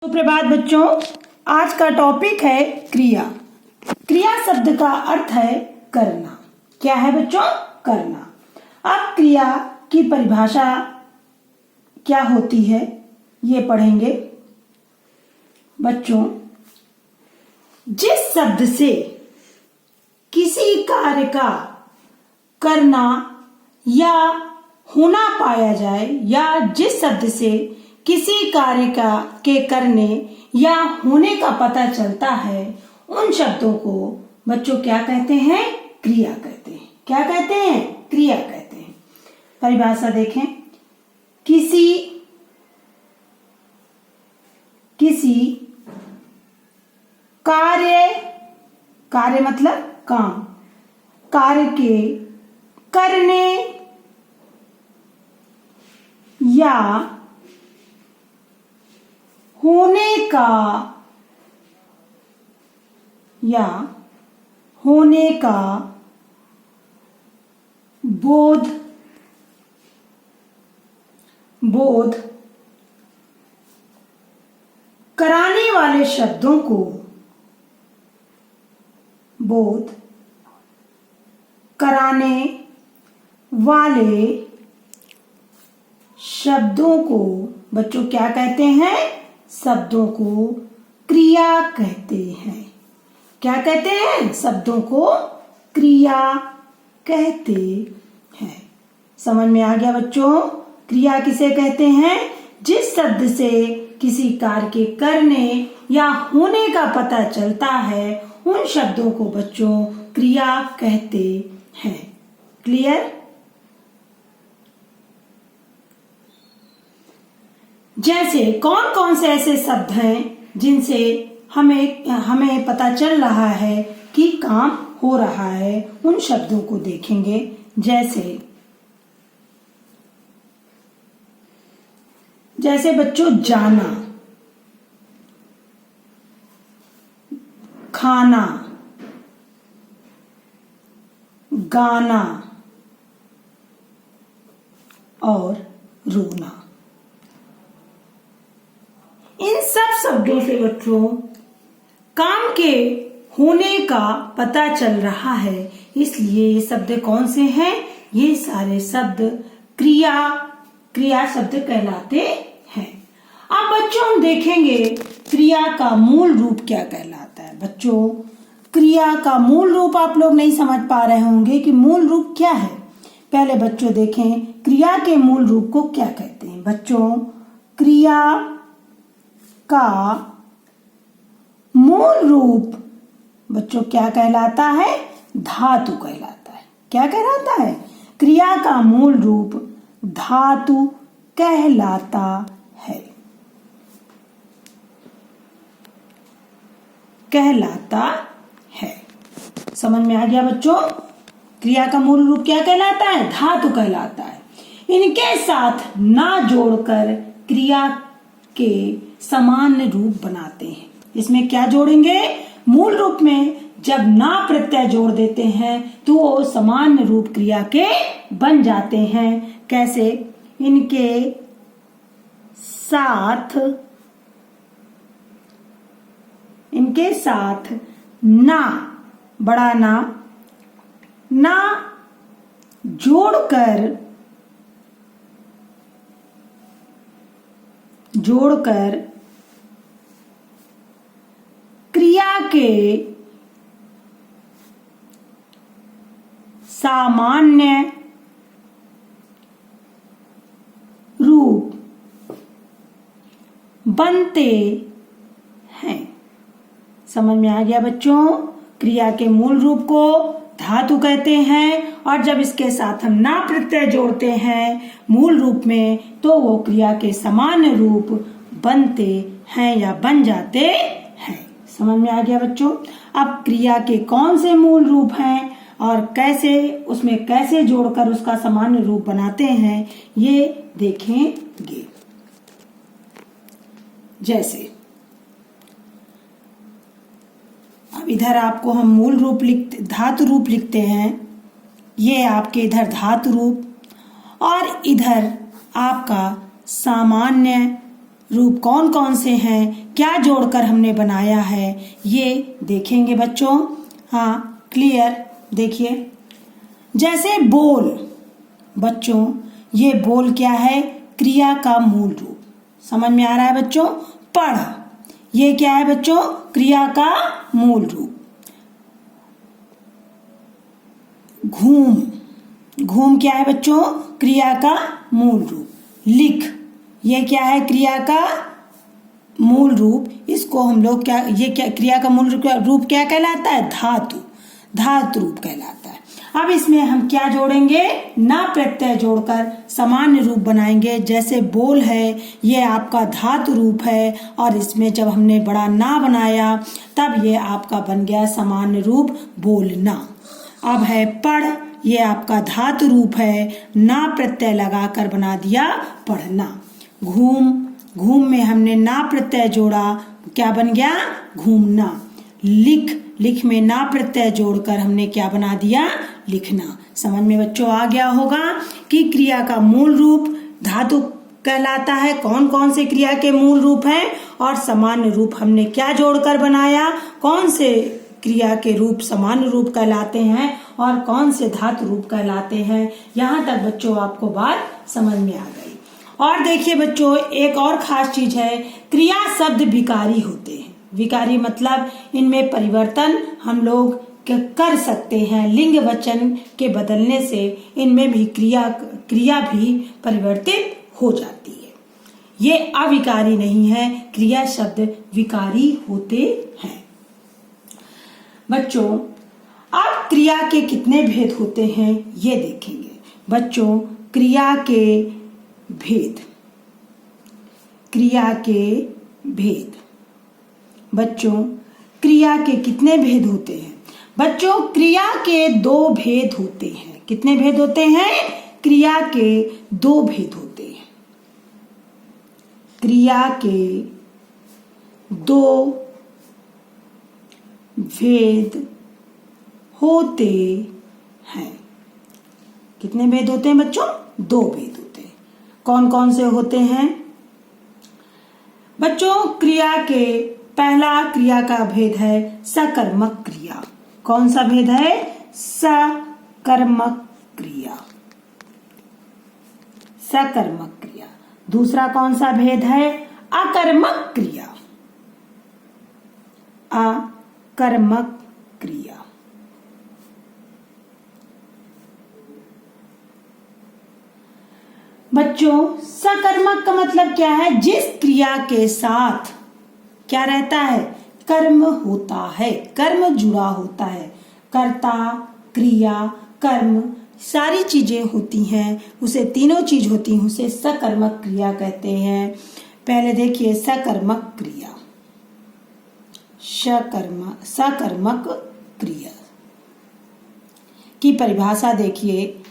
सुप्रभात बच्चों, आज का टॉपिक है क्रिया। क्रिया शब्द का अर्थ है करना। क्या है बच्चों? करना। अब क्रिया की परिभाषा क्या होती है ये पढ़ेंगे। बच्चों, जिस शब्द से किसी कार्य का करना या होना पाया जाए या जिस शब्द से किसी कार्य के करने या होने का पता चलता है, उन शब्दों को बच्चों क्या कहते हैं? क्रिया कहते हैं। क्या कहते हैं? क्रिया कहते हैं। परिभाषा देखें। किसी कार्य मतलब काम, कार्य के करने या होने का बोध कराने वाले शब्दों को बच्चों क्या कहते हैं? शब्दों को क्रिया कहते हैं। क्या कहते हैं? शब्दों को क्रिया कहते हैं। समझ में आ गया बच्चों? क्रिया किसे कहते हैं? जिस शब्द से किसी कार्य के करने या होने का पता चलता है, उन शब्दों को बच्चों क्रिया कहते हैं। क्लियर? जैसे कौन कौन से ऐसे शब्द हैं जिनसे हमें पता चल रहा है कि काम हो रहा है, उन शब्दों को देखेंगे। जैसे बच्चों जाना, खाना, गाना और रोना। इन सब शब्दों से बच्चों काम के होने का पता चल रहा है, इसलिए ये शब्द कौन से हैं? ये सारे शब्द क्रिया शब्द कहलाते हैं। अब बच्चों हम देखेंगे क्रिया का मूल रूप क्या कहलाता है। बच्चों, क्रिया का मूल रूप आप लोग नहीं समझ पा रहे होंगे कि मूल रूप क्या है। पहले बच्चों देखें क्रिया के मूल रूप को क्या कहते हैं। बच्चों, क्रिया का मूल रूप बच्चों क्या कहलाता है? धातु कहलाता है। क्या कहलाता है? क्रिया का मूल रूप धातु कहलाता है। समझ में आ गया बच्चों? क्रिया का मूल रूप क्या कहलाता है? धातु कहलाता है। इनके साथ ना जोड़कर क्रिया के सामान्य रूप बनाते हैं। इसमें क्या जोड़ेंगे? मूल रूप में जब ना प्रत्यय जोड़ देते हैं तो वो सामान्य रूप क्रिया के बन जाते हैं। कैसे? इनके साथ ना, बड़ा ना जोड़कर क्रिया के सामान्य रूप बनते हैं। समझ में आ गया बच्चों? क्रिया के मूल रूप को धातु कहते हैं और जब इसके साथ हम ना प्रत्यय जोड़ते हैं मूल रूप में तो वो क्रिया के सामान्य रूप बनते हैं या बन जाते हैं। समझ में आ गया बच्चों? अब क्रिया के कौन से मूल रूप हैं और कैसे जोड़कर उसका सामान्य रूप बनाते हैं ये देखेंगे। जैसे अब इधर आपको हम धातु रूप लिखते हैं। ये आपके इधर धातु रूप और इधर आपका सामान्य रूप कौन कौन से हैं, क्या जोड़कर हमने बनाया है, ये देखेंगे बच्चों। हाँ, क्लियर। देखिए, जैसे बोल, बच्चों ये बोल क्या है? क्रिया का मूल रूप। समझ में आ रहा है बच्चों? पढ़, ये क्या है बच्चों? क्रिया का मूल रूप। घूम, घूम क्या है बच्चों? क्रिया का मूल रूप। लिख, ये क्या है? क्रिया का मूल रूप। इसको हम लोग क्या, ये क्या क्रिया का मूल रूप क्या कहलाता है? धातु, धातु रूप कहलाता है। अब इसमें हम क्या जोड़ेंगे? ना प्रत्यय जोड़कर सामान्य रूप बनाएंगे। जैसे बोल है, ये आपका धातु रूप है, और इसमें जब हमने बड़ा ना बनाया तब ये आपका बन गया सामान्य रूप बोलना। अब है पढ़, ये आपका धातु रूप है, ना प्रत्यय लगाकर बना दिया पढ़ना। घूम, घूम में हमने ना प्रत्यय जोड़ा, क्या बन गया? घूमना। लिख, लिख में ना प्रत्यय जोड़कर हमने क्या बना दिया? लिखना। समझ में बच्चों आ गया होगा कि क्रिया का मूल रूप धातु कहलाता है। कौन कौन से क्रिया के मूल रूप हैं और सामान्य रूप हमने क्या जोड़कर बनाया, कौन से क्रिया के रूप सामान्य रूप कहलाते हैं और कौन से धातु रूप कहलाते हैं। यहाँ तक बच्चों आपको बात समझ में आ गई। और देखिए बच्चों, एक और खास चीज है, क्रिया शब्द विकारी होते हैं। विकारी मतलब इनमें परिवर्तन हम लोग कर सकते हैं। लिंग वचन के बदलने से इनमें भी क्रिया भी परिवर्तित हो जाती है। ये अविकारी नहीं है, क्रिया शब्द विकारी होते हैं। बच्चों, अब क्रिया के कितने भेद होते हैं ये देखेंगे। बच्चों, क्रिया के भेद, क्रिया के भेद। बच्चों, क्रिया के कितने भेद होते हैं? बच्चों, क्रिया के दो भेद होते हैं। कितने भेद होते हैं? क्रिया के दो भेद होते हैं। क्रिया के दो भेद होते हैं। कितने भेद होते हैं बच्चों? दो भेद होते हैं। कौन कौन से होते हैं बच्चों? क्रिया के पहला क्रिया का भेद है सकर्मक क्रिया। कौन सा भेद है? सकर्मक क्रिया, सकर्मक क्रिया। दूसरा कौन सा भेद है? अकर्मक क्रिया, अकर्मक क्रिया। बच्चों, सकर्मक का मतलब क्या है? जिस क्रिया के साथ क्या रहता है? कर्म होता है, कर्म जुड़ा होता है। कर्ता, क्रिया, कर्म सारी चीजें होती हैं, उसे तीनों चीज होती हैं, उसे सकर्मक क्रिया कहते हैं। पहले देखिए सकर्मक क्रिया, सकर्मक क्रिया की परिभाषा देखिए।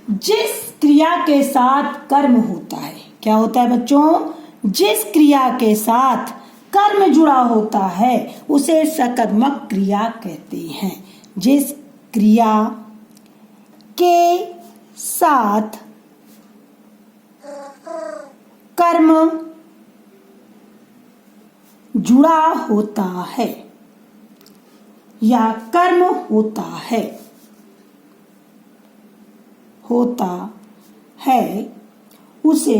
जिस क्रिया के साथ कर्म होता है, क्या होता है बच्चों? जिस क्रिया के साथ कर्म जुड़ा होता है उसे सकर्मक क्रिया कहते हैं। जिस क्रिया के साथ कर्म जुड़ा होता है या कर्म होता है उसे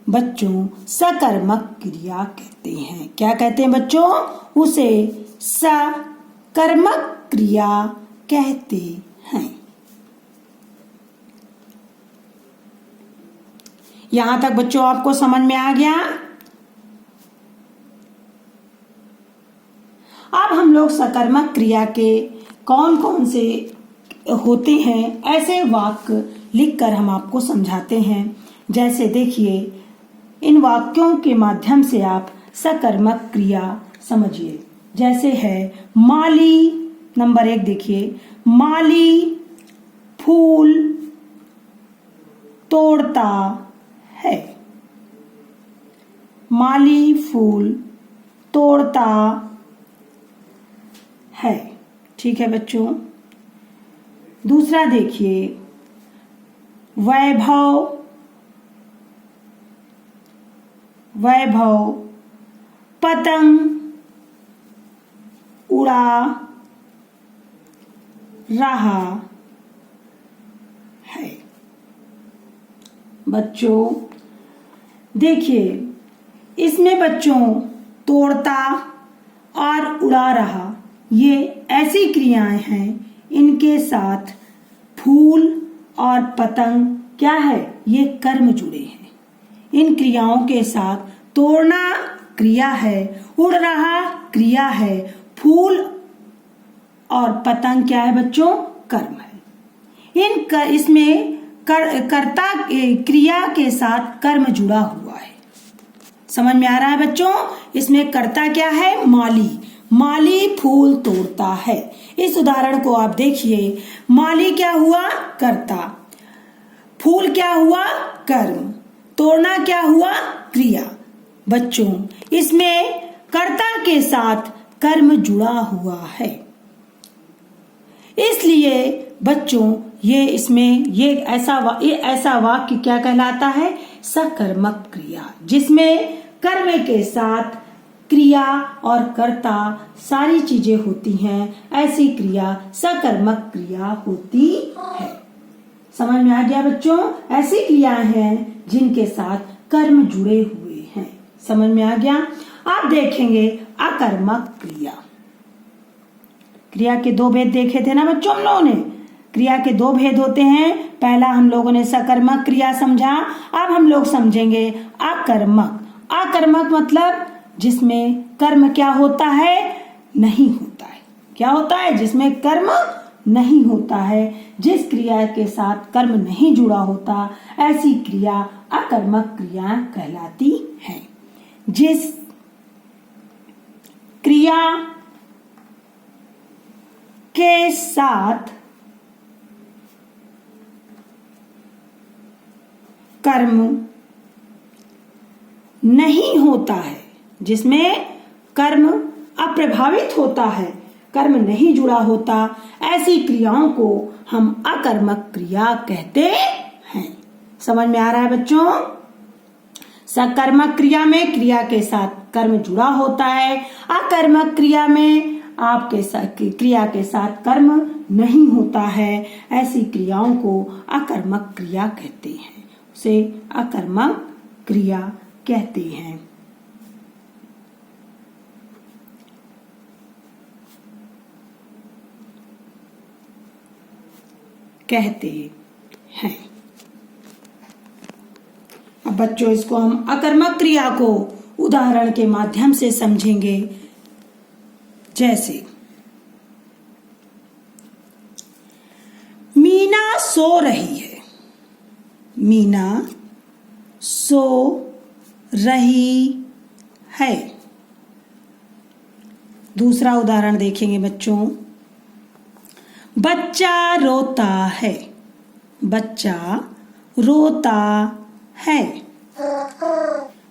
बच्चों सकर्मक क्रिया कहते हैं। क्या कहते हैं बच्चों? उसे सकर्मक क्रिया कहते हैं। यहां तक बच्चों आपको समझ में आ गया? अब हम लोग सकर्मक क्रिया के कौन कौन से होते हैं ऐसे वाक्य लिखकर हम आपको समझाते हैं। जैसे देखिए, इन वाक्यों के माध्यम से आप सकर्मक क्रिया समझिए। जैसे है माली, नंबर 1 देखिए, माली फूल तोड़ता है। माली फूल तोड़ता है। ठीक है बच्चों। दूसरा देखिए, वैभव वैभव पतंग उड़ा रहा है। बच्चों देखिए, इसमें बच्चों तोड़ता और उड़ा रहा, ये ऐसी क्रियाएं हैं, इनके साथ फूल और पतंग क्या है, ये कर्म जुड़े हैं। इन क्रियाओं के साथ तोड़ना क्रिया है, उड़ रहा क्रिया है, फूल और पतंग क्या है बच्चों, कर्म है। इसमें कर्ता क्रिया के साथ कर्म जुड़ा हुआ है। समझ में आ रहा है बच्चों? इसमें कर्ता क्या है, माली। माली फूल तोड़ता है। इस उदाहरण को आप देखिए, माली क्या हुआ, कर्ता, फूल क्या हुआ, कर्म, तोड़ना क्या हुआ, क्रिया। बच्चों इसमें कर्ता के साथ कर्म जुड़ा हुआ है, इसलिए बच्चों ये ऐसा वाक्य क्या कहलाता है, सकर्मक क्रिया, जिसमें कर्म के साथ क्रिया और कर्ता सारी चीजें होती हैं, ऐसी क्रिया सकर्मक क्रिया होती है। समझ में आ गया बच्चों? ऐसी क्रियाएं हैं जिनके साथ कर्म जुड़े हुए हैं। समझ में आ गया? आप देखेंगे अकर्मक क्रिया। क्रिया के दो भेद देखे थे ना बच्चों हम लोगों ने। क्रिया के दो भेद होते हैं। पहला हम लोगों ने सकर्मक क्रिया समझा, अब हम लोग समझेंगे अकर्मक। अकर्मक मतलब जिसमें कर्म क्या होता है, नहीं होता है। क्या होता है? जिसमें कर्म नहीं होता है, जिस क्रिया के साथ कर्म नहीं जुड़ा होता, ऐसी क्रिया अकर्मक क्रिया कहलाती है। जिस क्रिया के साथ कर्म नहीं होता है, जिसमें कर्म अप्रभावित होता है, कर्म नहीं जुड़ा होता, ऐसी क्रियाओं को हम अकर्मक क्रिया कहते हैं। समझ में आ रहा है बच्चों? सकर्मक क्रिया में क्रिया के साथ कर्म जुड़ा होता है, अकर्मक क्रिया में आपके साथ क्रिया के साथ कर्म नहीं होता है, ऐसी क्रियाओं को अकर्मक क्रिया कहते हैं, उसे अकर्मक क्रिया कहते हैं। अब बच्चों इसको हम अकर्मक क्रिया को उदाहरण के माध्यम से समझेंगे। जैसे मीना सो रही है, मीना सो रही है। दूसरा उदाहरण देखेंगे बच्चों, बच्चा रोता है, बच्चा रोता है।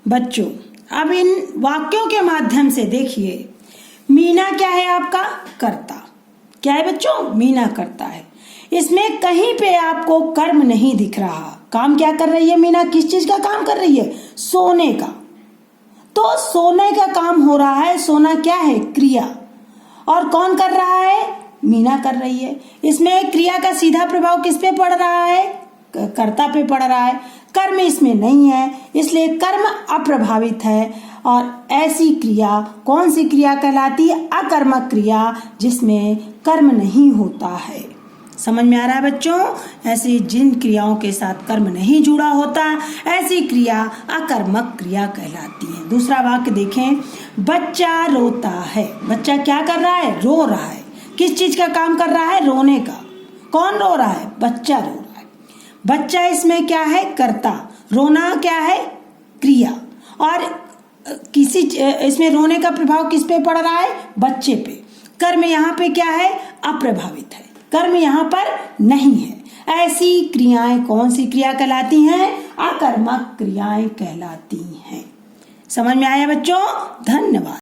बच्चों अब इन वाक्यों के माध्यम से देखिए, मीना क्या है आपका, कर्ता। क्या है बच्चों? मीना कर्ता है। इसमें कहीं पे आपको कर्म नहीं दिख रहा। काम क्या कर रही है मीना? किस चीज का काम कर रही है? सोने का। तो सोने का काम हो रहा है। सोना क्या है? क्रिया। और कौन कर रहा है? मीना कर रही है। इसमें क्रिया का सीधा प्रभाव किस पे पड़ रहा है? कर्ता पे पड़ रहा है। कर्म इसमें नहीं है, इसलिए कर्म अप्रभावित है। और ऐसी क्रिया कौन सी क्रिया कहलाती है? अकर्मक क्रिया, जिसमें कर्म नहीं होता है। समझ में आ रहा है बच्चों? ऐसी जिन क्रियाओं के साथ कर्म नहीं जुड़ा होता, ऐसी क्रिया अकर्मक क्रिया कहलाती है। दूसरा वाक्य देखें, बच्चा रोता है। बच्चा क्या कर रहा है? रो रहा है। किस चीज का काम कर रहा है? रोने का। कौन रो रहा है? बच्चा रो रहा है। बच्चा इसमें क्या है? कर्ता। रोना क्या है? क्रिया। और किसी इसमें रोने का प्रभाव किस पे पड़ रहा है? बच्चे पे। कर्म यहाँ पे क्या है? अप्रभावित है। कर्म यहाँ पर नहीं है। ऐसी क्रियाएं कौन सी क्रिया कहलाती हैं? अकर्मक क्रियाएं कहलाती हैं। समझ में आया बच्चों? धन्यवाद।